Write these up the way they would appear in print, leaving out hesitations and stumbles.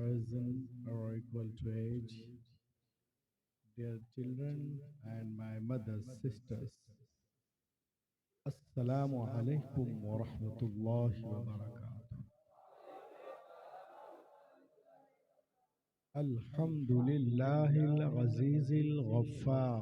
comparison or equal to age, dear children and my mother's sisters. Assalamu alaikum wa rahmatullahi wa barakatuh. Alhamdulillahi al-Aziz al-Ghaffar.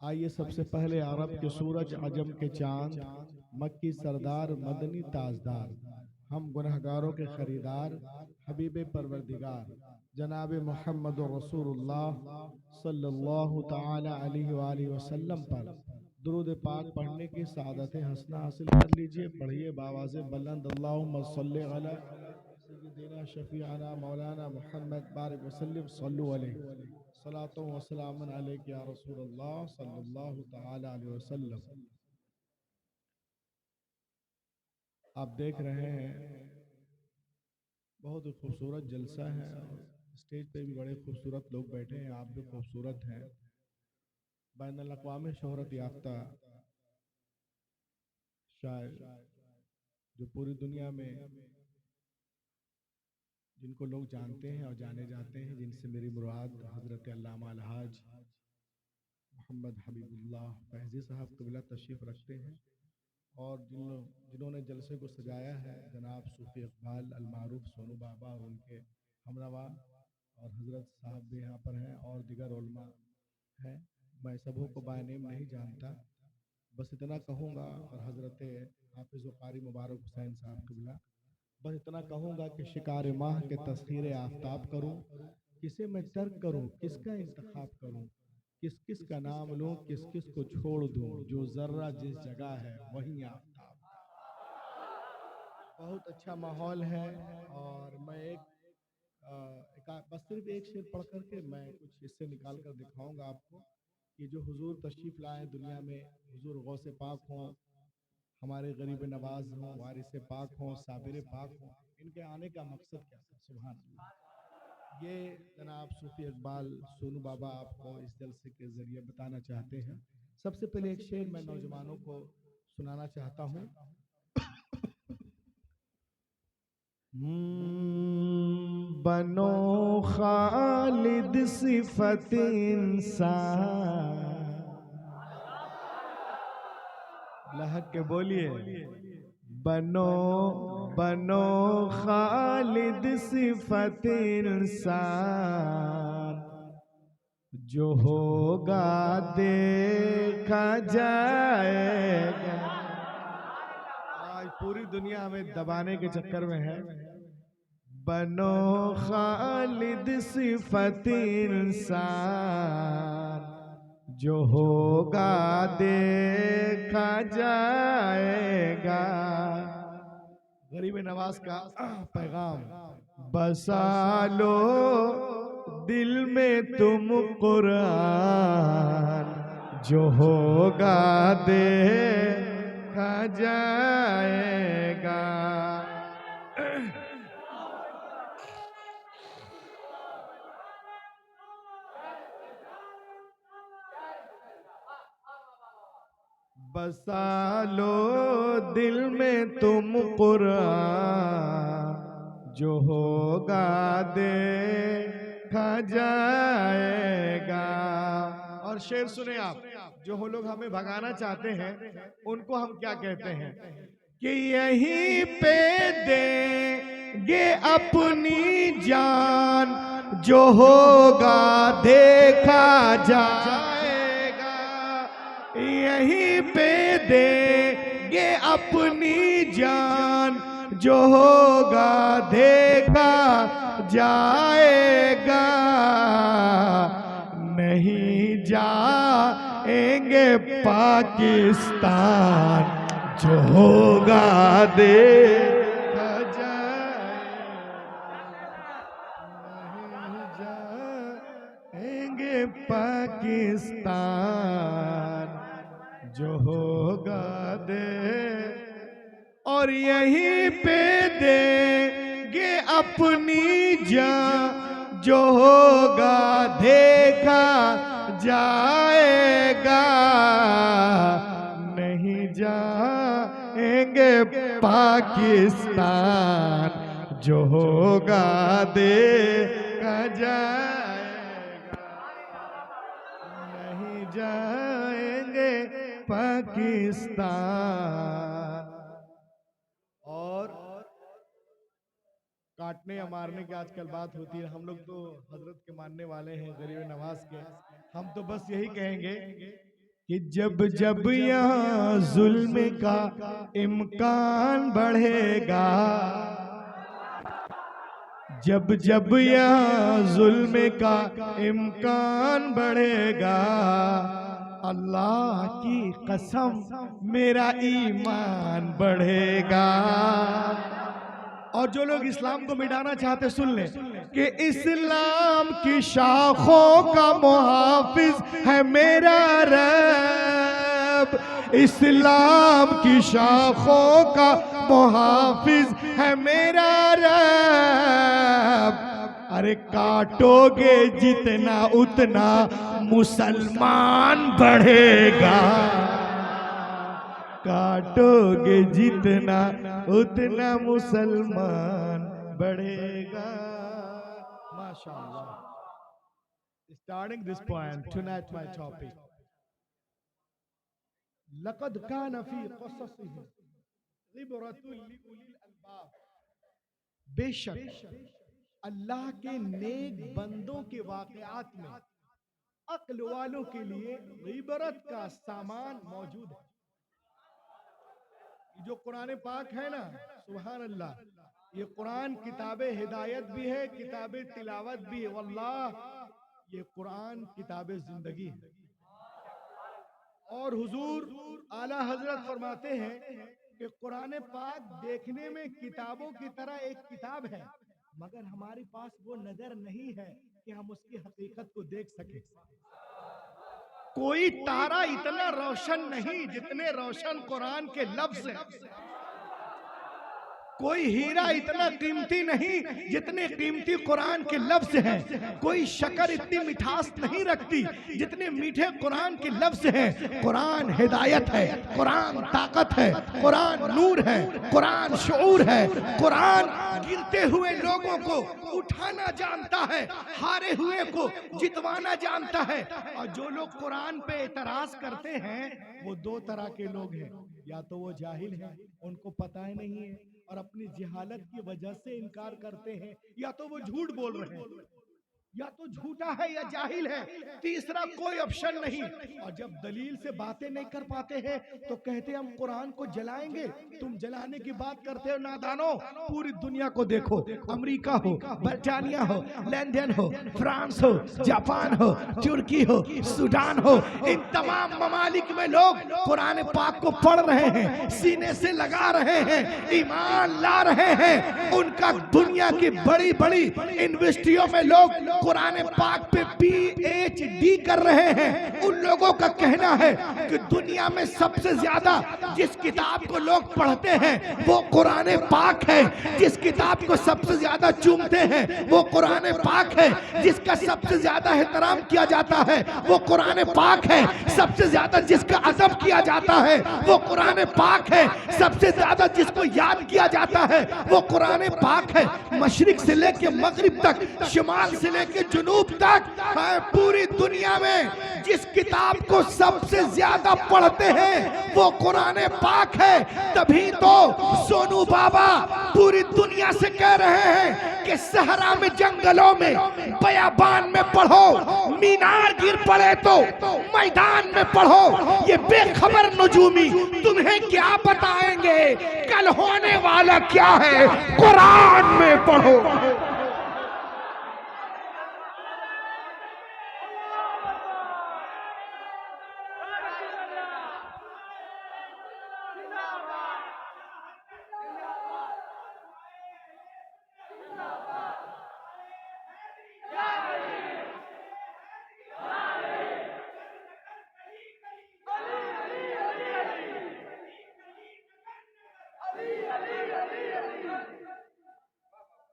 आइए सबसे पहले अरब के सूरज, अजम के चांद, मक्की सरदार, मदनी ताजदार, हम गुनहगारों के खरीदार, हबीब परवरदिगार जनाब मोहम्मद रसूलुल्लाह सल्लल्लाहु ताला अलैहि वालैहि वसल्लम पर दुरूद पाक पढ़ने की सआदत हसना हासिल कर लीजिए। पढ़िए बावाज़े बुलंद, अल्लाहुम्मा सल्लि अला सय्यिदिना शफीअना मौलाना मुहम्मद बारिक वसल्लम सल्लु अलैहि सलातो व सलामन अलैका या रसूलल्लाह सल्लल्लाहु ताला अलैहि वसल्लम। आप देख रहे हैं बहुत ही खूबसूरत जलसा है। स्टेज पे भी बड़े खूबसूरत लोग बैठे हैं, आप भी खूबसूरत हैं। बैनुल अक़वामी शोहरत याफ्ता शायर जो पूरी दुनिया में जिनको लोग जानते हैं और जाने जाते हैं, जिनसे मेरी मुराद हज़रत अल्लामा अलहाज मोहम्मद हबीबुल्लाह फैज़ी साहब क़िबला तशरीफ़ रखते हैं, और जिन्होंने जलसे को सजाया है जनाब सूफ़ी इक़बाल अलमारूफ सोनू बाबा और उनके हमनवा, और हज़रत साहब भी यहाँ पर हैं और दिगर उलमा हैं। मैं सबों को बानेम नहीं जानता, बस इतना कहूँगा, और हज़रत हाफिज़ कारी मुबारक हुसैन साहब क़िबला, बस इतना कहूँगा कि शिकार माह के तस्खीर आफ्ताब करूँ, किसे मैं तर्क करूँ, किसका इंतखाब करूँ, किस किस का नाम लूँ, किस किस को छोड़ दूँ, जो ज़र्रा जिस जगह है वहीं आफ्ताब। बहुत अच्छा माहौल है, और मैं बस सिर्फ एक शेर पढ़ करके मैं कुछ हिस्से निकाल कर दिखाऊंगा आपको कि जो हुजूर तशरीफ़ लाए दुनिया में, हुजूर गौसे पाक हों, हमारे गरीब नवाज हों, वारिस पाक हों, साबिर पाक हों, इनके आने का मकसद क्या था। सुभान अल्लाह। ये जनाब सूफी इकबाल सोनू बाबा आपको इस जलसे के जरिए बताना चाहते हैं। सबसे पहले एक शेर मैं नौजवानों को सुनाना चाहता हूँ। बनो खालिद सिफत इंसान, लहक के बोलिए, बनो बनो खालिद सिफत इंसान, जो होगा देखा जाएगा। आज पूरी दुनिया हमें दबाने के चक्कर में है। बनो खालिद सिफत इंसान, जो होगा देखा जाएगा। गरीब नवाज का पैगाम, बसा लो दिल में तुम कुरान, जो होगा देखा जाएगा। बसा लो दिल में तुम कुरान, जो होगा देखा जाएगा। और शेर सुने आप, जो लोग हमें भगाना चाहते हैं उनको हम क्या कहते हैं कि यहीं पे देंगे अपनी जान, जो होगा देखा जाएगा। यहीं पे देंगे अपनी जान, जो होगा देखा जाएगा। नहीं जाएंगे पाकिस्तान, जो होगा देखा जाएगा। नहीं जाएंगे पाकिस्तान, जो होगा और यहीं पे देंगे अपनी जान, जो होगा देखा जाएगा। नहीं जाएंगे पाकिस्तान, जो होगा देखा जाएगा। नहीं जाएंगे पाकिस्तान। और काटने या मारने की आजकल बात होती है। हम लोग तो हजरत के मानने वाले हैं, गरीब नवाज के। हम तो बस यही कहेंगे कि जब जब यहाँ जुल्म का इम्कान बढ़ेगा, जब जब यहाँ जुल्म का इम्कान बढ़ेगा, अल्लाह की कसम मेरा ईमान बढ़ेगा। और जो लोग इस्लाम को मिटाना चाहते सुन लें कि इस्लाम की शाखों का मुहाफिज है मेरा रब, इस्लाम की शाखों का मुहाफिज है मेरा रब। अरे काटोगे जितना उतना मुसलमान बढ़ेगा, काटोगे जितना उतना मुसलमान बढ़ेगा। माशाअल्लाह। Starting this point, tonight my topic. लक़द कान फ़ी क़ससिहिम इबरतुन लिउलिल अलबाब। बेशक अल्लाह के नेक बंदों के वाक़यात में अक्ल वालों के लिए इबरत का सामान मौजूद है। जो कुरान पाक है ना, सुभान अल्लाह, ये कुरान किताबे हिदायत भी है, किताबे तिलावत भी है। वल्लाह ये कुरान किताबे जिंदगी है। और हुजूर आला हजरत फरमाते हैं कि कुरान पाक देखने में किताबों की तरह एक किताब है, मगर हमारे पास वो नजर नहीं है कि हम उसकी हकीकत को देख सके। कोई तारा इतना रोशन नहीं जितने रोशन कुरान के लफ्ज हैं। कोई हीरा इतना कीमती नहीं जितने कीमती कुरान के लफ्ज हैं। कोई शक्कर इतनी मिठास नहीं रखती जितने मीठे कुरान के लफ्ज हैं। कुरान हिदायत है, कुरान ताकत है, कुरान नूर है, कुरान शऊर है। कुरान गिरते हुए लोगों को उठाना जानता है, हारे हुए को जितवाना जानता है। और जो लोग कुरान पे एतराज करते हैं वो दो तरह के लोग हैं, या तो वो जाहिल हैं, उनको पता ही नहीं है और अपनी जिहालत की वजह से इनकार करते हैं, या तो वो झूठ बोल रहे हैं, या तो झूठा है या जाहिल है, तीसरा कोई ऑप्शन नहीं। और जब दलील से बातें नहीं कर पाते हैं तो कहते हैं हम कुरान को जलाएंगे। तुम जलाने की बात करते हो नादानो। पूरी दुनिया को देखो, अमेरिका हो, बर्तानिया हो, लंदन हो, फ्रांस हो, जापान हो, तुर्की हो, सूडान हो, इन तमाम ममालिक में लोग कुरान पाक को पढ़ रहे हैं, सीने से लगा रहे हैं, ईमान ला रहे हैं। उनका दुनिया की बड़ी बड़ी यूनिवर्सिटियों में लोग कुरान पाक पे PhD कर रहे हैं, उन लोगों का कहना है कि दुनिया में सबसे ज्यादा जिस किताब को लोग पढ़ते हैं वो कुरान पाक है। जिस किताब को सबसे ज्यादा चूमते हैं वो कुरान पाक है। जिसका सबसे ज्यादा एहतराम किया जाता है वो कुरान पाक है। सबसे ज्यादा जिसका अदब किया जाता है वो कुरान पाक है। सबसे ज्यादा जिसको याद किया जाता है वो कुरान पाक है। मशरिक से लेके मगरिब तक, शिमाल से लेके जुनूब तक, पूरी दुनिया में जिस किताब को सबसे ज्यादा पढ़ते हैं वो कुरान पाक है। तभी तो सोनू बाबा पूरी दुनिया से कह रहे हैं कि सहरा में, जंगलों में, बयाबान में पढ़ो, मीनार गिर पड़े तो मैदान में पढ़ो। ये बेखबर नजूमी तुम्हें क्या बताएंगे कल होने वाला क्या है, कुरान में पढ़ो।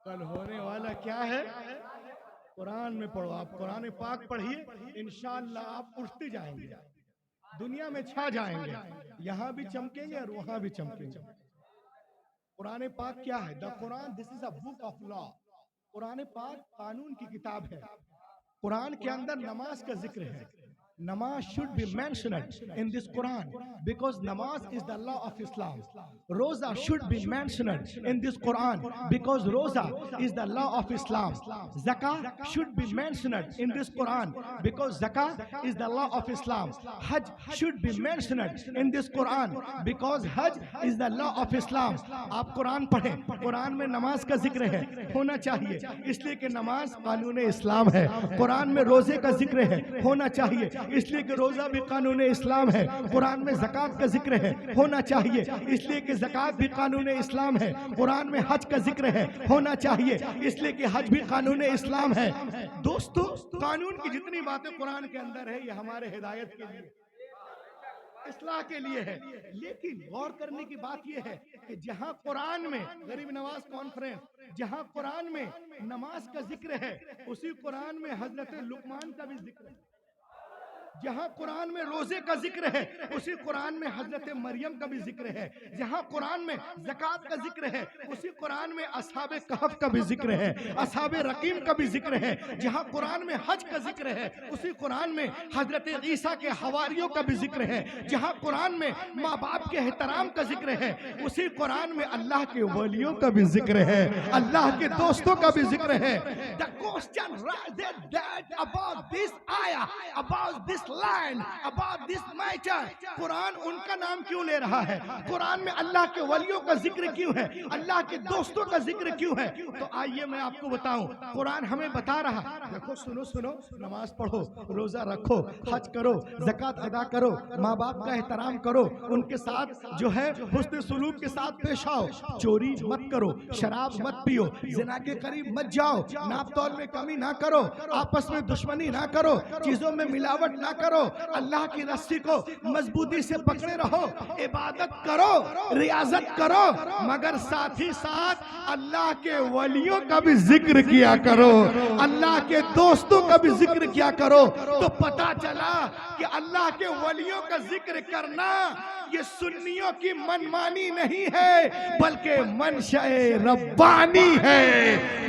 कल होने वाला क्या है, कुरान में पढ़ो। आप कुरान पाक पढ़िए, इंशाअल्लाह आप उठते जाएंगे, दुनिया में छा जाएंगे। यहाँ भी चमकेंगे और वहां भी चमकेंगे। कुरान पाक क्या है? The Quran, this is a book of law. Quran पाक कानून की किताब है। कुरान के अंदर नमाज का जिक्र है। Namaz should be mentioned in this Quran because namaz is the law of Islam. Roza should be mentioned in this Quran because roza is the law of Islam. Zakah should be mentioned in this Quran because zakah is the law of Islam. Hajj should be mentioned in this Quran because hajj is the law of Islam. आप कुरान पढ़ें, कुरान में नमाज का जिक्र है, होना चाहिए, इसलिए कि नमाज कानून इस्लाम है। कुरान में रोजे का जिक्र है, होना चाहिए, इसलिए कि रोजा भी कानून इस्लाम है। कुरान में ज़कात का जिक्र है, होना चाहिए, इसलिए कि ज़कात भी कानून इस्लाम है। कुरान में हज का जिक्र है, होना चाहिए, इसलिए कि हज भी कानून इस्लाम है। दोस्तों, कानून की जितनी बातें कुरान के अंदर है, ये हमारे हिदायत के लिए, इस्लाह के लिए है। लेकिन गौर करने की बात यह है कि जहां कुरान में गरीब नवाज कॉन्फ्रेंस, जहां कुरान में नमाज का जिक्र है, उसी कुरान में हजरत लुकमान का भी जिक्र है। जहां कुरान में रोजे का जिक्र है, उसी कुरान में हजरत मरियम का भी जिक्र है। जहां कुरान में ज़कात का जिक्र है, उसी कुरान में असहाबे कहफ का भी जिक्र है, असहाबे रकीम का भी जिक्र है। जहां कुरान में हज का जिक्र है, उसी कुरान में हजरत ईसा के हवारियों का भी जिक्र है। जहां कुरान में माँ बाप के एहतराम का जिक्र है, उसी कुरान में अल्लाह के वलियों का भी जिक्र है, अल्लाह के दोस्तों का भी जिक्र है। The question that about this ayah, about this line, about this matter, Quran उनका नाम क्यों ले रहा है? कुरान में अल्लाह के वलियों का जिक्र क्यों है? अल्लाह के दोस्तों का जिक्र क्यों है? तो आइए मैं आपको बताऊं, कुरान हमें बता रहा, देखो, सुनो सुनो, नमाज पढ़ो, रोजा रखो, हज करो, ज़कात अदा करो, माँ बाप का एहतराम करो, उनके साथ जो है हुस्न सुलूक के साथ पेश आओ, चोरी मत करो, शराब मत पियो, जिना के करीब मत जाओ, नाप तौल में कमी ना करो, आपस में दुश्मनी ना करो, चीजों में मिलावट ना करो, अल्लाह की रस्सी को मजबूती से पकड़े रहो, इबादत करो, रियाजत करो, मगर साथ ही साथ अल्लाह के वलियों का भी जिक्र किया करो, अल्लाह के दोस्तों का भी जिक्र किया करो। तो पता चला कि अल्लाह के वलियों का जिक्र करना ये सुन्नियों की मनमानी नहीं है, बल्कि मंशए रब्बानी है,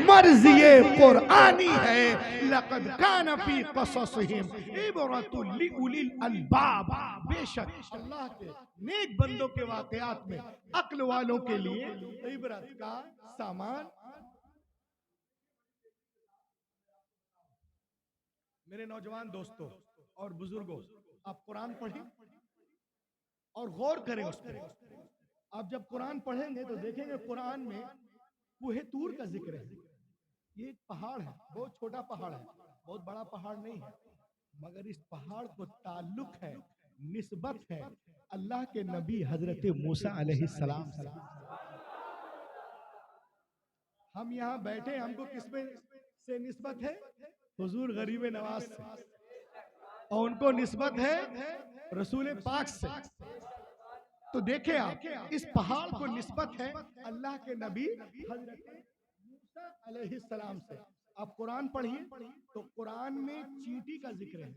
मर्ज़िए कुरानी है। लक़द कान फी क़ससिहिम इबरतुल लिउलिल अलबाब, बेशक अल्लाह के नेक बंदों के वाक़यात में अक्ल वालों के लिए इबरत का सामान। मेरे नौजवान दोस्तों और बुजुर्गों, आप कुरान पढ़ें और गौर करें उस पर। आप जब कुरान पढ़ेंगे तो देखेंगे कुरान में कुहे तूर का जिक्र है। ये एक पहाड़ है, बहुत छोटा पहाड़ है, बहुत बड़ा पहाड़ नहीं है, मगर इस पहाड़ को ताल्लुक है, निस्बत है अल्लाह के नबी हजरत मूसा अलैहिस्सलाम से। हम यहाँ बैठे, हमको किसमें से निस्बत है? हुजूर गरीब नवाज से, और उनको निस्बत है रसूल पाक से। तो देखे आप, इस पहाड़ को निस्बत है अल्लाह के नबी हजरत मूसा अलैहिस्सलाम से। आप कुरान पढ़िए तो कुरान में चींटी का जिक्र है,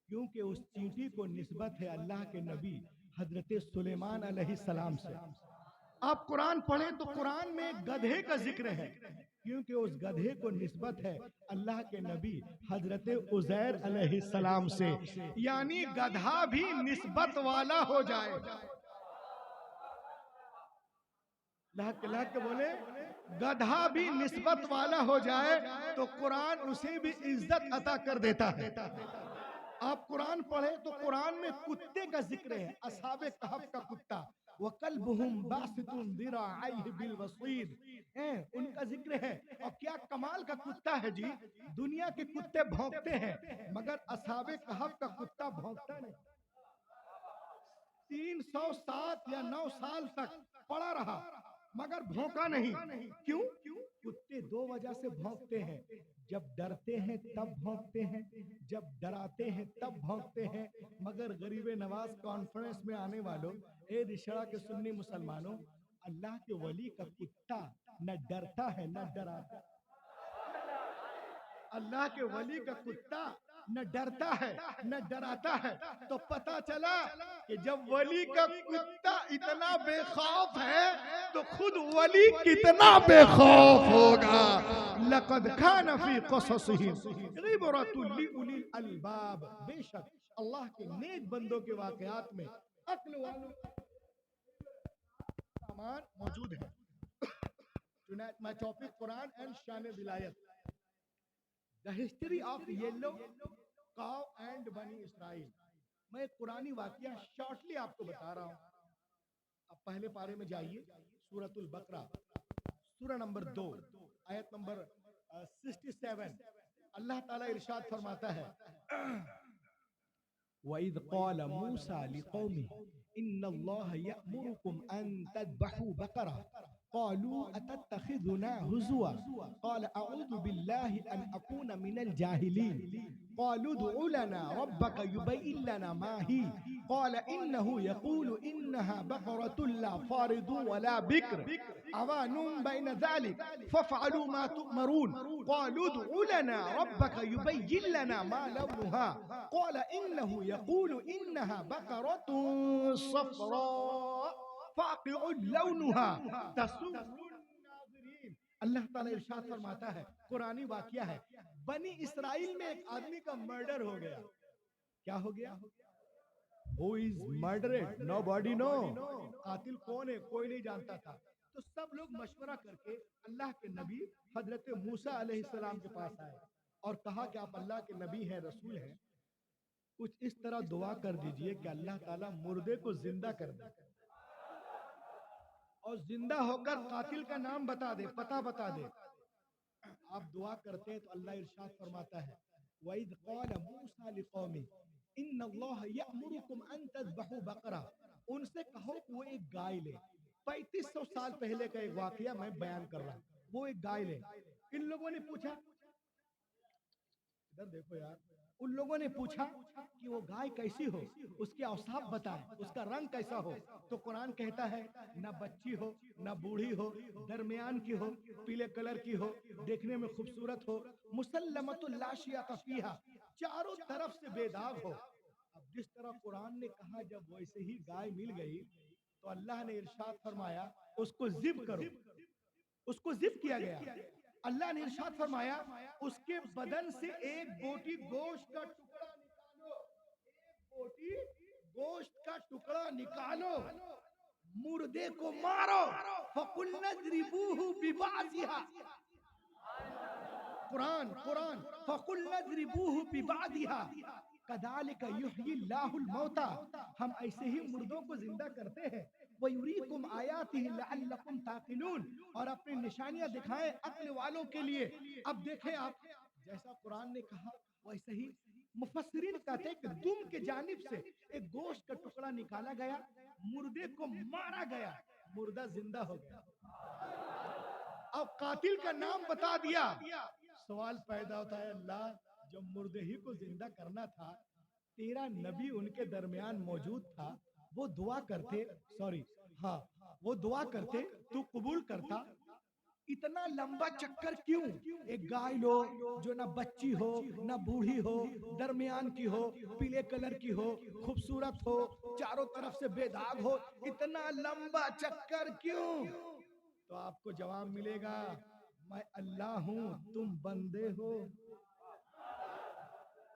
क्योंकि उस चींटी को निस्बत है अल्लाह के नबी हजरत सुलेमान अलैहिस्सलाम से। आप कुरान पढ़ें तो कुरान में गधे का जिक्र है, क्योंकि उस गधे को निस्बत है अल्लाह के नबी हजरत उजैर अलैहिस्सलाम से। यानी गधा भी निस्बत वाला हो जाए। लाख के बोले, गधा भी निस्बत वाला हो जाए तो कुरान उसे भी इज्जत अता कर देता है। आप कुरान पढ़े तो कुरान में कुत्ते का जिक्र है, असहाबे कहफ का कुत्ता, वकल्बुहुम बासितुन दिराइहि बिल वसीद, उनका जिक्र है। और क्या कमाल का कुत्ता है जी, दुनिया के कुत्ते भौंकते हैं मगर असहाबे कहफ का कुत्ता भौंकता नहीं। 307 या 9 साल तक पड़ा रहा मगर भौंका नहीं। क्यों? कुत्ते दो वजह से भौंकते हैं, जब डरते हैं तब भौंकते हैं, जब डराते हैं तब भौंकते हैं। मगर गरीब नवाज कॉन्फ्रेंस में आने वालों, ए रिशड़ा के सुन्नी मुसलमानों, अल्लाह के वली का कुत्ता न डरता है न डराता। अल्लाह के वली का कुत्ता न डरता है न डराता है। तो पता चला कि जब वली का कुत्ता इतना बेखौफ है तो खुद वली कितना बेखौफ होगा। लक़द कान फी क़ससिहिम इबरतुल लिउलिल अलबाब, बेशक अल्लाह के नेक बंदों के वाकयात में अक्ल वालों सामान मौजूद है। Tonight my topic Quran and Shan Vilayat, the history of yellow cow and बनी इसराइल। मैं एक पुरानी वाकया शॉर्टली आपको बता रहा हूँ। अब पहले पारे में जाइए, सूरतुल बकरा, सूरा नंबर 2 आयत नंबर 67। अल्लाह ताला इरशाद फरमाता है, वइज़ क़ाल मूसा लिक़ौमिही इन्नल्लाह यअमुरुकुम अन तज़बहू बकरा क़ालू अतत्तख़िज़ुना हुज़ुवा क़ाल अऊज़ु बिल्लाहि अन अकून मिनल जाहिलीन क़ालू उदउ लना रब्बक युबय्यिन लना मा ही क़ाल इन्नहु यक़ूलु इन्नहा बक़रतुन ला फ़ारिदुन वला बिक्र अवानुम बैन ज़ालिक फ़फ़अलू मा तुअमरून क़ालू उदउ लना रब्बक युबय्यिन लना मा लौनुहा क़ाल इन्नहु यक़ूलु इन्नहा बक़रतुन सफ़रा फ़ाक़िउन लौनुहा तसुर्रुन नाज़िरीन। अल्लाह ताला इरशाद फरमाता है, कुरानी वाकया है, बनी इसराइल में एक आदमी का मर्डर हो गया। क्या हो गया? Who is murdered? Nobody know। कातिल कौन है कोई नहीं जानता था। तो सब लोग मशवरा करके अल्लाह के नबी हजरत मूसा अलैहिस्सलाम के पास आए और कहा कि आप अल्लाह के नबी हैं, रसूल हैं, कुछ इस तरह दुआ कर दीजिए कि अल्लाह ताला मुर्दे को जिंदा कर दे और जिंदा होकर कातिल का नाम बता दे, पता बता दे। आप दुआ करते हैं तो अल्लाह इरशाद फरमाता है, वइज़ क़ाल मूसा लिक़ौमिही इन्नल्लाह यअमुरुकुम अन तज़बहू बकरा, उनसे कहो कि वो एक गाय ले। 3500 साल पहले का एक वाकया मैं बयान कर रहा हूँ। वो एक गाय ले। इन लोगों ने पूछा, इधर देखो यार, उन लोगों ने पूछा कि वो गाय कैसी हो, उसके औसाफ बताएं, उसका रंग कैसा हो। तो कुरान कहता है, ना बच्ची हो ना बूढ़ी हो, दरमियान की हो, पीले कलर की हो, देखने में खूबसूरत हो, मुसल्लमतुल ला शियता फीहा, चारों तरफ से बेदाग हो। अब जिस तरह कुरान ने कहा, जब वैसे ही गाय मिल गई तो अल्लाह ने इरशाद फरमाया उसको जिब करो। उसको जिब किया गया। अल्लाह ने इरशाद फरमाया उसके बदन से एक बोटी गोश्त का टुकड़ा निकालो, एक बोटी गोश्त का टुकड़ा निकालो, मुर्दे को मारो, फकुल्नज़रिबूहु बिबाज़िहा। कुरान कुरान फकुल्नज़रिबूहु बिबाज़िहा कज़ालिका युह्यिल्लाहुल मौता, हम ऐसे ही मुर्दों को जिंदा करते हैं। वयुरीकुम आयातिहि लअल्लकुम ताक़िलून, और अपनी निशानियां दिखाएं अक्ल वालों के लिए। अब देखें आप, जैसा कुरान ने कहा वैसे ही मुफस्सिरीन कहते हैं कि दुम के जानिब से एक गोश्त का टुकड़ा निकाला गया, मुर्दे को मारा गया, मुर्दा जिंदा हो गया। अब कातिल का नाम बता दिया, सवाल पैदा होता है, अल्लाह जब मुर्दे ही को जिंदा करना था, तेरा नबी उनके दरमियान मौजूद था, वो दुआ करते, सॉरी, हाँ, वो दुआ करते, तू कबूल करता, इतना लंबा चक्कर क्यों? एक गाय लो जो ना बच्ची हो ना बूढ़ी हो, दरमियान की हो, पीले कलर की हो, खूबसूरत हो, चारों तरफ से बेदाग हो, इतना लंबा चक्कर क्यों? तो आपको जवाब मिलेगा, मैं अल्लाह हूं, तुम बंदे हो।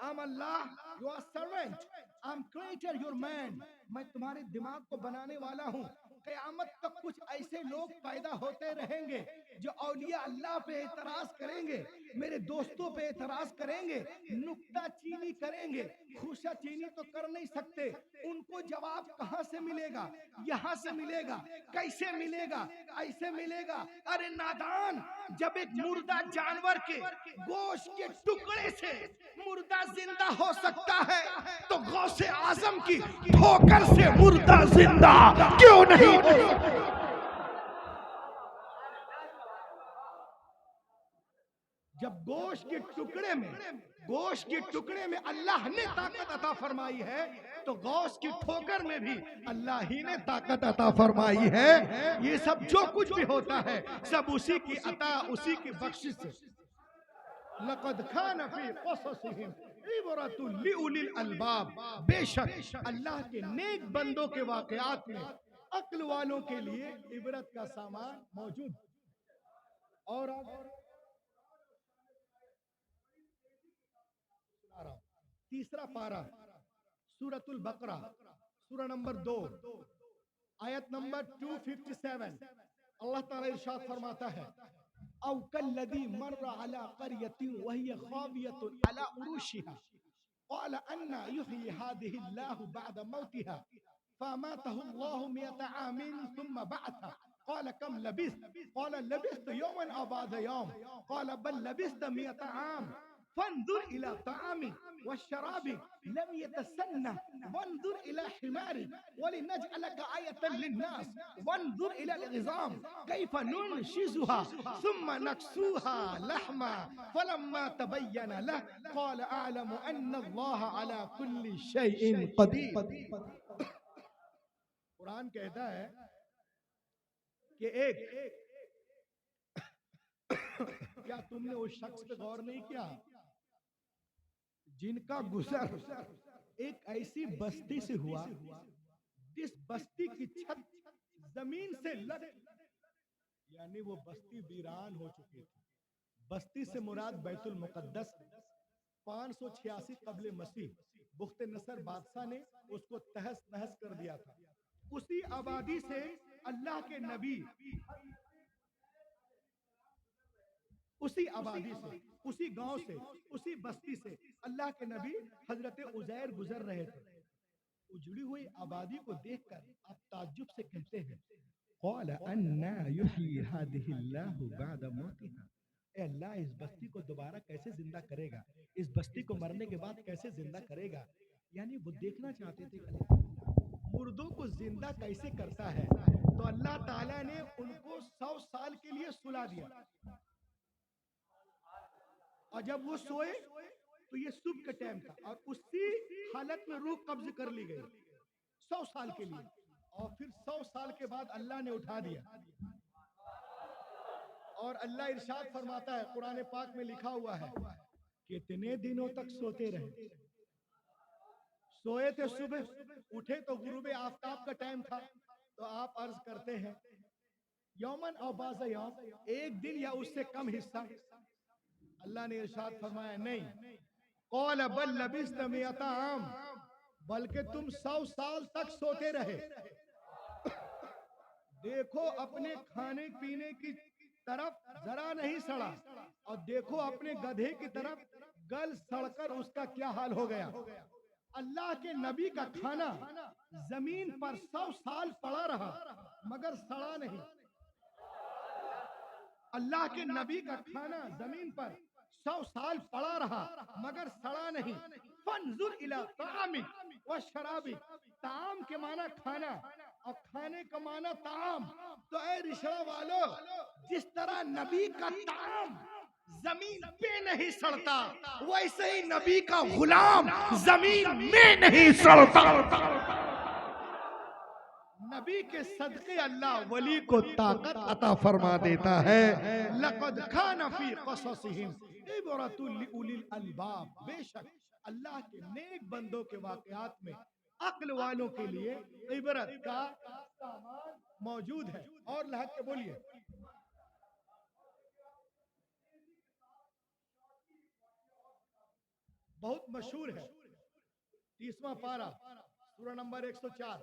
I'm Allah, you are servant. I'm creator, your man. मैं तुम्हारे दिमाग को बनाने वाला हूँ। क़यामत तक कुछ ऐसे लोग पैदा होते रहेंगे जो औलिया अल्लाह पे एतराज करेंगे, मेरे दोस्तों पे एतराज करेंगे, नुक्ता चीनी करेंगे, खुशा चीनी तो कर नहीं सकते। उनको जवाब कहाँ से मिलेगा? यहाँ से मिलेगा। कैसे मिलेगा? ऐसे मिलेगा, अरे नादान, जब एक मुर्दा जानवर के गोश्त के टुकड़े से मुर्दा जिंदा हो सकता है, तो गौसे आजम की ठोकर से मुर्दा जिंदा क्यों नहीं हो सकता? जब गोश्त के टुकड़े में अल्लाह ने ताकत अता फरमाई है, तो गौस की ठोकर में भी अल्लाह ही ने ताकत अता फरमाई है। ये सब जो कुछ भी होता है सब उसी की अता, उसी की बख्शिश से। लक़द खान फी क़ससिहिम इबरतुल लिउलिल अलबाब, बेशक अल्लाह के नेक बंदों के वाक़यात में अक्ल वालों के लिए इबरत का सामान मौजूद। और तीसरा पारा सूरतुल बकरा, सूरा नंबर 2, आयत नंबर 257, अल्लाह ताला इरशाद फरमाता है, औ कल्लज़ी मर्रा अला क़रयतिन वहिय ख़ावियतुन अला उरूशिहा क़ाल अन्ना युह्यी हादिहि अल्लाहु बअद मौतिहा फ़अमातहु अल्लाहु मिअता आमिन सुम्मा बअथा क़ाल कम लबिस्त क़ाल लबिस्त यौमन औ बअद यौम क़ाल बल लबिस्त मिअता आम फंजुर इला तामी वशराबी लम यतसन्ना वंजुर इला हिमारी वलिनजअलक आयतन लिन्नास वंजुर इला अलइज़ाम कैफ नुनशिजुहा सुम्मा नक्सूहा लहमा फलम्मा तबय्यन लह क़ाल अअलमु अन्ना अल्लाह अला कुल्ली शैइन क़दीर। कुरान कहता है कि एक क्या तुमने उस शख्स पे गौर नहीं किया जिनका गुजर एक ऐसी बस्ती से हुआ जिस बस्ती की छत जमीन से लग, यानी वो बस्ती वीरान हो चुकी थी। बस्ती से मुराद बैतुल मुकद्दस। 586 कबल मसीह बुख्त नसर बादशाह ने उसको तहस नहस कर दिया था। उसी आबादी से अल्लाह के नबी, उसी आबादी से, उसी गांव से, उसी बस्ती से अल्लाह के नबी हजरत उजैर गुजर रहे थे। उजड़ी हुई आबादी को देखकर आप ताज्जुब से कहते हैं, क़ाल अन्ना युह्यी हादिहि अल्लाहु बअद मौतिहा, ए अल्लाह इस बस्ती को दोबारा कैसे जिंदा करेगा, इस बस्ती को मरने के बाद कैसे जिंदा करेगा। यानी वो देखना चाहते थे मुर्दों को जिंदा कैसे करता है। तो अल्लाह ताला ने उनको 100 साल के लिए सुला दिया, और जब वो सोए तो ये सुबह का टाइम था, और उसी हालत में रूह कब्ज कर ली गई 100 साल के लिए, और फिर 100 साल के बाद अल्लाह ने उठा दिया। और अल्लाह इरशाद फरमाता है, कुरान पाक में लिखा हुआ है, कितने दिनों तक सोते रहे। सोए थे सुबह, उठे तो गुरूब आफताब का टाइम था। तो आप अर्ज करते हैं यौमन और बाज़ यौम, एक दिन या उससे कम हिस्सा। अल्लाह ने इरशाद फरमाया नहीं, क़ाल बल लबिस्त मिअता आम, बल्कि तुम 100 साल तक सोते रहे। देखो अपने खाने पीने की तरफ जरा नहीं सड़ा, और देखो अपने गधे की तरफ गल सड़कर उसका क्या हाल हो गया। अल्लाह के नबी का खाना जमीन पर 100 साल पड़ा रहा मगर सड़ा नहीं। अल्लाह के नबी का खाना जमीन पर 100 साल पड़ा रहा मगर सड़ा नहीं। फंजुर इला तामी व शराबी, ताम के माना खाना और खाने का माना ताम। तो ऐ रिश्ता वालों, जिस तरह नबी का ताम जमीन पे नहीं सड़ता, वैसे ही नबी का गुलाम जमीन में नहीं सड़ता। नबी के सदके अल्लाह वली को ताकत अता फरमा देता है। लक़द खान फी क़ससिहिम इबरतुल लिउलिल अलबाब, बेशक अल्लाह के नेक बंदों के वाकयात में अक्ल वालों के लिए इबरत का सामान मौजूद है। और लहक के बोलिए। बहुत मशहूर है 30वां पारा सूरा नंबर 104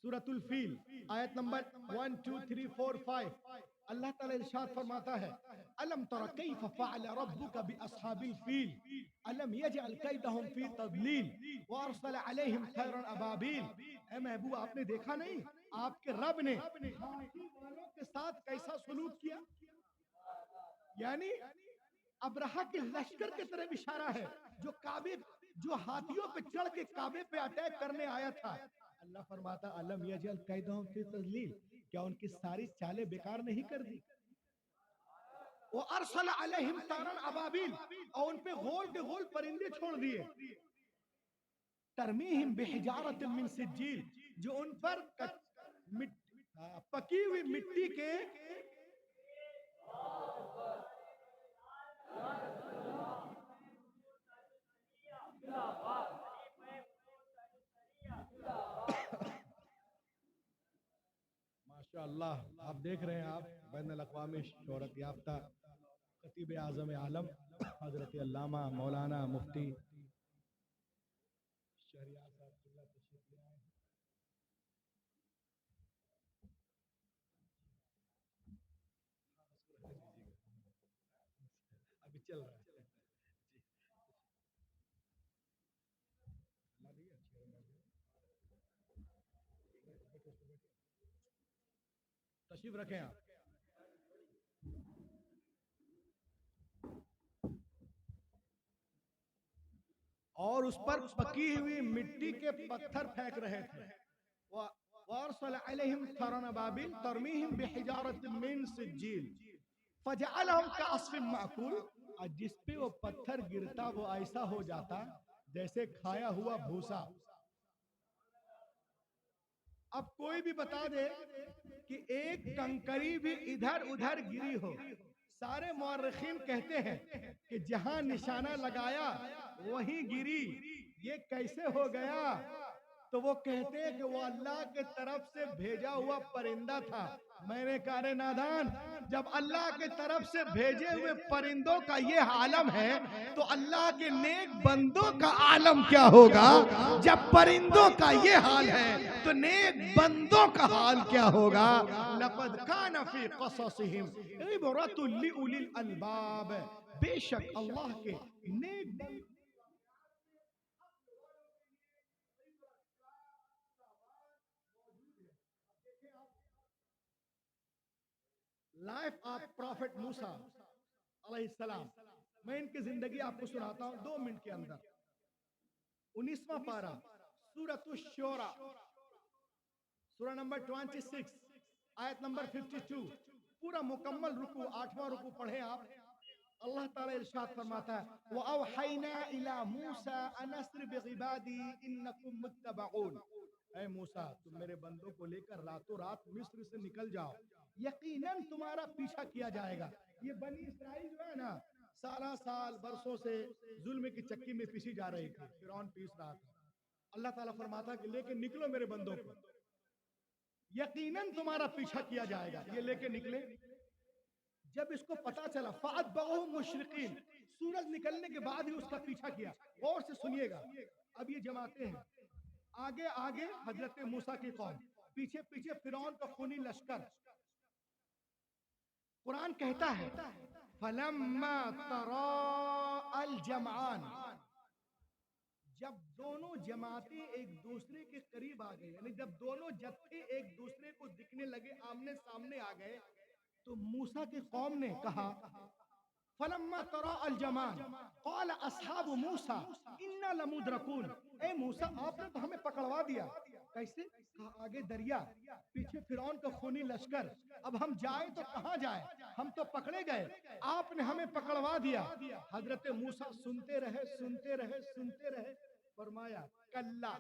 सूरतुल फील आयत नंबर 1 2 3 4 5। अल्लाह ताला इरशाद फरमाता है, अलम तरा कैफ फ़अल रब्बुका बिअस्हाबिल फील अलम यजअल कैदहुम फी तदलील व अरसल अलैहिम तैरन अबाबिल। ए महबूब, आपने देखा नहीं आपके रब ने हाथी वालों के साथ कैसा सलूक किया। यानी अब्रहा के लश्कर की तरफ इशारा है, जो काबे, जो हाथियों पे चढ़ के काबे पे अटैक करने आया था। अल्लाह फरमाता अलम यजल कैदहुम फी तज़लील, क्या उनकी सारी चालें बेकार नहीं कर दी। वो अरसल अलैहिम तारन अबाबिल, और उन पे गोल के गोल परिंदे छोड़ दिए। तरमीहिम बिहिजारतिन मिन सिज्जील, जो उन पर पकी हुई मिट्टी के माशाअल्लाह, आप देख रहे हैं आप बैनुल अक़वामी शोहरत याफ्ता खतीब आज़म आलम हज़रत अल्लामा मौलाना मुफ्ती शहरियार साहब किबला तशरीफ ले आए हैं। अभी चल रहा है जी। तशरीफ रखें आप। और उस पर पकी हुई मिट्टी के पत्थर फेंक रहे थे। वअरसल अलैहिम तरन अबाबिल तरमीहिम बिहिजारतिन मिन सिज्जील फजअलहुम कअस्फिन माकूल, और जिस पे वो पत्थर गिरता वो ऐसा हो जाता जैसे खाया हुआ भूसा। अब कोई भी बता दे कि एक कंकरी भी इधर उधर गिरी हो, सारे मुअर्रिखीन कहते हैं कि जहां निशाना लगाया वहीं गिरी। ये कैसे हो गया? तो वो कहते हैं कि वो अल्लाह के तरफ से भेजा हुआ परिंदा था। मैंने कहा रे नादान, जब अल्लाह के तरफ से भेजे हुए परिंदों का ये आलम है तो अल्लाह के नेक बंदों का आलम क्या होगा? जब परिंदों का ये हाल है तो नेक बंदों का हाल क्या होगा? लक़द कान फी क़ससिहिम इबरतुल लिउलिल अलबाब, बेशक अल्लाह के नेक बंदे लाइफ ऑफ प्रॉफिट मूसा अलैहिस्सलाम। मैं इनकी जिंदगी आपको सुनाता हूं 2 मिनट के अंदर। 19वां पारा सूरतुश शोरा सूरा नंबर 26 आयत नंबर 52, पूरा मुकम्मल रुकू, 8वां रुकू पढ़े आप। अल्लाह ताला इरशाद फरमाता है, व औहैना इला मूसा अन अस्रि बिइबादी इन्नकुम मुत्तबऊन। ऐ मूसा, तुम मेरे बंदों को लेकर रातों रात मिस्र से निकल जाओ, यकीनन तुम्हारा पीछा किया जाएगा। ये बनी इस्राइल जो है ना, सारा साल बरसों से जुल्म की चक्की में पीसी जा रही थी, फिरौन पीस रहा था। अल्लाह ताला फरमाता कि लेके निकलो मेरे बंदों को, यकीनन तुम्हारा पीछा किया जाएगा। ये लेके निकले। जब इसको पता चला फ़अतबअहुम मुशरिकीन, सूरज निकलने के बाद ही उसका पीछा किया। गौर से सुनिएगा, अब ये जमाते हैं, आगे आगे हजरत मूसा की कौम, पीछे पीछे फिरौन का खूनी लश्कर। कुरान कहता है फलम्मा तरा अल जमआन, जब दोनों जमातें एक दूसरे के करीब आ गए, यानी जब दोनों जत्थे एक दूसरे को दिखने लगे, आमने सामने आ गए, तो मूसा की कौम ने कहा फलम्मा तरा अल जमान क़ाल अस्हाबु मूसा इन्ना लमुद्रकून, ए मूसा आपने तो हमें पकड़वा दिया, कैसे? आगे दरिया, पीछे फिरौन का खूनी लश्कर। अब हम जाए तो कहां जाए? हम तो पकड़े गए, आपने हमें पकड़वा दिया। हजरत मूसा सुनते रहे, सुनते रहे, सुनते रहे। फरमाया कल्ला,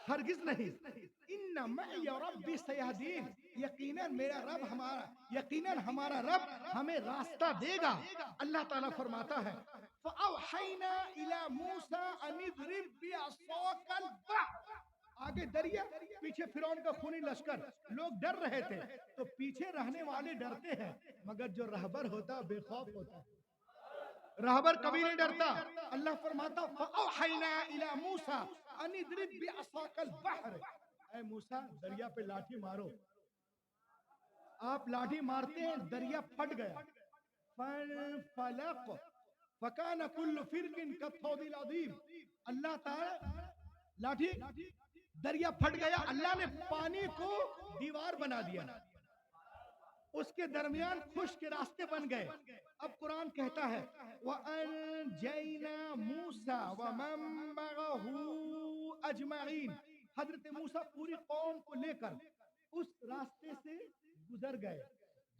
हरगिज नहीं, इन्ना मई रब्बी सयहदीन, यकीनन मेरा रब हमारा, यकीनन हमारा रब हमें रास्ता देगा। अल्लाह ताला फरमाता है फ़अवहैना इला मूसा अन इज़रिब बिअसाकल बहर। आगे दरिया, पीछे फिरौन का खूनी लश्कर। लोग डर रहे थे, तो पीछे रहने वाले डरते हैं, मगर जो रहबर होता बेखौफ होता है। रहबर कभी नहीं डरता। अल्लाह फरमाता फ़अवहैना इला मूसा अन इज़रिब बिअसाकल बहर। ऐ मूसा, दरिया पे लाठी मारो। आप लाठी मारते हैं, दरिया फट गया। फलक फकान कुल्लु फिरकिन कत्तौदिल अज़ीम। अल्लाह ताला, लाठी, दरिया फट गया। अल्लाह ने पानी को दीवार बना दिया, उसके दरमियान खुश के रास्ते बन गए। अब कुरान कहता है वअनजैना मूसा वमन मअहू अजमईन। हजरत मूसा पूरी कौम को लेकर उस रास्ते से गुजर गए।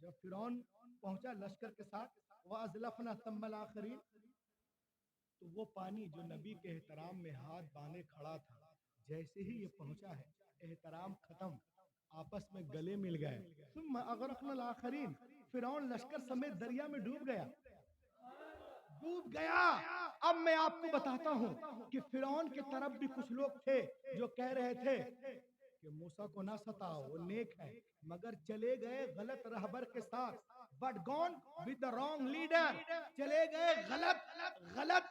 जब फिरौन पहुंचा लश्कर के साथ, वअज़लफ़ना सम्मल आखिरीन, तो वो पानी जो नबी के एहतराम में हाथ बांधे खड़ा था, जैसे ही ये पहुंचा है, एहतराम खत्म, आपस में गले मिल गए। सुम्मा अग़रक़नल आखरीन, फिरौन लश्कर समेत दरिया में डूब गया, डूब गया। अब मैं आपको बताता हूं कि फिरौन की तरफ भी कुछ लोग थे जो कह रहे थे कि मूसा को ना सताओ, वो नेक है, मगर चले गए गलत रहबर के साथ। But gone with the wrong leader, चले गए गलत गलत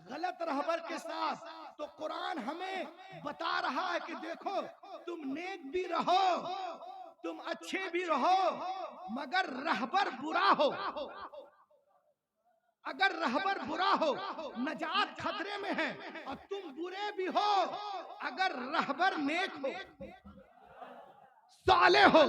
गलत रहबर के साथ। तो कुरान हमें बता रहा है कि देखो, तुम नेक भी रहो, तुम अच्छे भी रहो, मगर रहबर बुरा हो। अगर रहबर बुरा हो, नजात खतरे में है, और तुम बुरे भी हो अगर रहबर नेक हो, साले हो,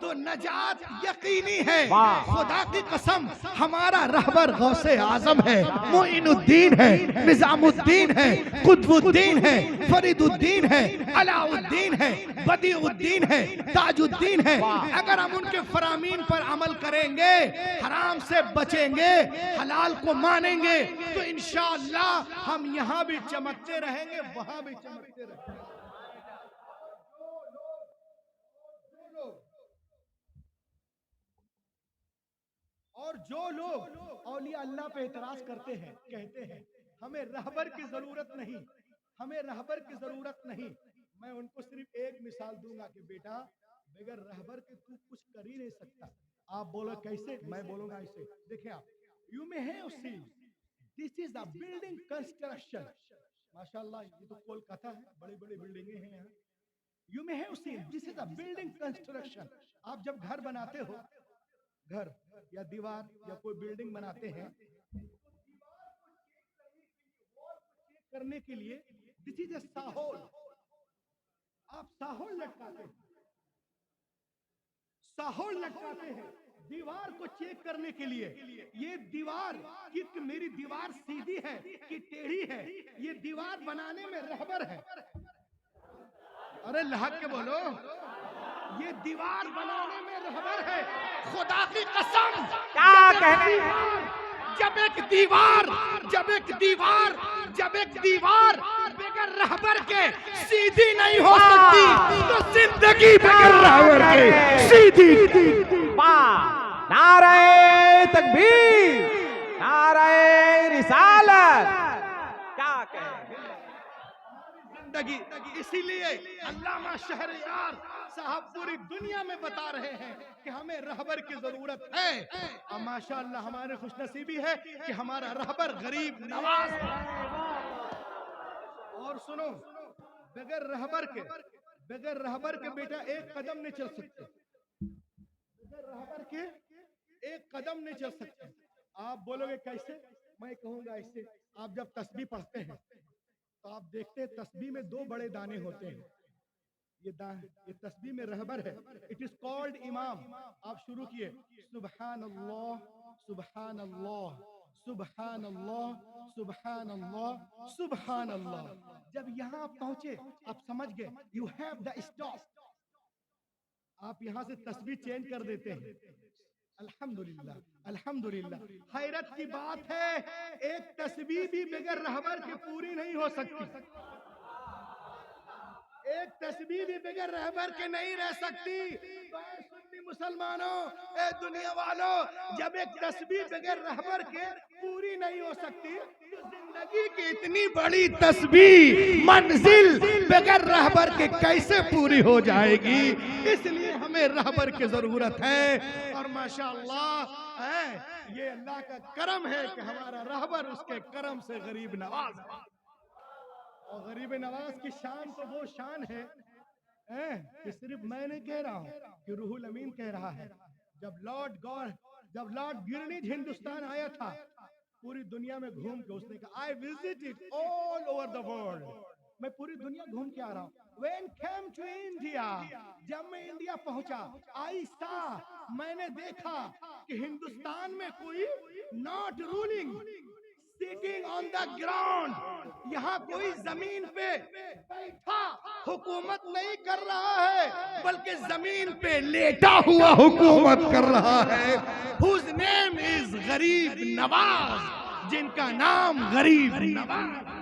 तो नजात यकीनी है। खुदा की कसम, हमारा रहबर गौसे आजम है, मोइनुद्दीन है, निजामुद्दीन है, कुतुबुद्दीन है, फरीदुद्दीन है, अलाउद्दीन है, बदीउद्दीन है, ताजुद्दीन है। अगर हम उनके फरामीन पर अमल करेंगे, हराम से बचेंगे, हलाल को मानेंगे, तो इंशाअल्लाह हम यहाँ भी चमकते रहेंगे, वहां भी चमकते रहेंगे। और जो लोग औलिया अल्लाह पे एतराज करते हैं, कहते हैं हमें रहबर की जरूरत नहीं, हमें रहबर की जरूरत नहीं, मैं उनको सिर्फ एक मिसाल दूंगा कि बेटा, बगैर रहबर के तू कुछ कर ही नहीं सकता। आप बोलो कैसे? मैं बोलूंगा ऐसे। देखिए आप, you may have seen this is a building construction. माशाल्लाह, ये तो कोलकाता है, बड़ी बड़ी बिल्डिंगें हैं यहाँ। You may have seen this is a building construction. आप जब घर बनाते हो, घर या दीवार या कोई बिल्डिंग बनाते हैं, चेक करने के लिए दिस इज ए साहोल। आप साहोल लटकाते हैं, साहोल लटकाते हैं दीवार को चेक करने के लिए। ये दीवार कि मेरी दीवार सीधी है कि टेढ़ी है, ये दीवार बनाने में रहबर है। अरे लहक के बोलो, ये दीवार बनाने में रहबर है। खुदा की कसम, क्या कहने, जब एक दीवार बगैर रहबर के सीधी नहीं हो सकती, तो जिंदगी बगैर रहबर के सीधी। नारे तकबीर, नारे रिसालत, क्या कहें जिंदगी। इसीलिए अल्लामा शहरयार साहब पूरी दुनिया में बता रहे हैं कि हमें रहबर की जरूरत है। और माशाअल्लाह हमारे खुशनसीबी है कि हमारा रहबर गरीब नवाज है। और सुनो, बगैर रहबर के बेटा एक कदम नहीं चल सकते, बगैर रहबर के एक कदम नहीं चल सकते। आप बोलोगे कैसे? मैं कहूंगा ऐसे। आप जब तस्बीह पढ़ते हैं तो आप देखते हैं तस्बीह में दो बड़े दाने होते हैं। ये तस्बीह में रहबर है, इट इज कॉल्ड इमाम। आप शुरू किए सुबहान अल्लाह, सुबहान अल्लाह, सुभान अल्लाह सुभान अल्लाह सुभान अल्लाह। जब यहां आप पहुंचे आप समझ गए, यू हैव द स्टॉप। आप यहां से तस्वीर चेंज कर देते हैं। अल्हम्दुलिल्लाह अल्हम्दुलिल्लाह। हैरत की बात है, एक तस्वीर भी बगैर रहबर के पूरी नहीं हो सकती। एक तस्वीर भी बगैर रहबर के नहीं रह सकती। तो ऐ सुन्नी मुसलमानों, ए दुनिया वालों, जब एक तस्वीर बगैर रहबर के पूरी नहीं हो सकती, तो जिंदगी की इतनी बड़ी तस्वीर मंजिल बगैर रहबर के कैसे पूरी हो जाएगी? इसलिए हमें रहबर की जरूरत है। और माशाअल्लाह ये अल्लाह का करम है कि हमारा रहबर उसके करम से गरीब नवाज है। और गरीब नवाज की शान तो वो शान है कि सिर्फ मैं नहीं कह रहा हूँ कि रूहुल अमीन कह रहा है। जब लॉर्ड गिरनीज हिंदुस्तान आया था, पूरी दुनिया में घूम के उसने कहा, I visited all over the world, मैं पूरी दुनिया घूम के आ रहा हूँ। When came to India, जब मैं इंडिया पहुंचा, आई सा, मैंने देखा कि हिंदुस्तान में कोई not ruling sitting on the ground, यहाँ कोई जमीन पे बैठा हुकूमत नहीं कर रहा है, बल्कि जमीन पे लेटा हुआ हुकूमत कर रहा है। Whose name is गरीब नवाज, जिनका नाम गरीब नवाज।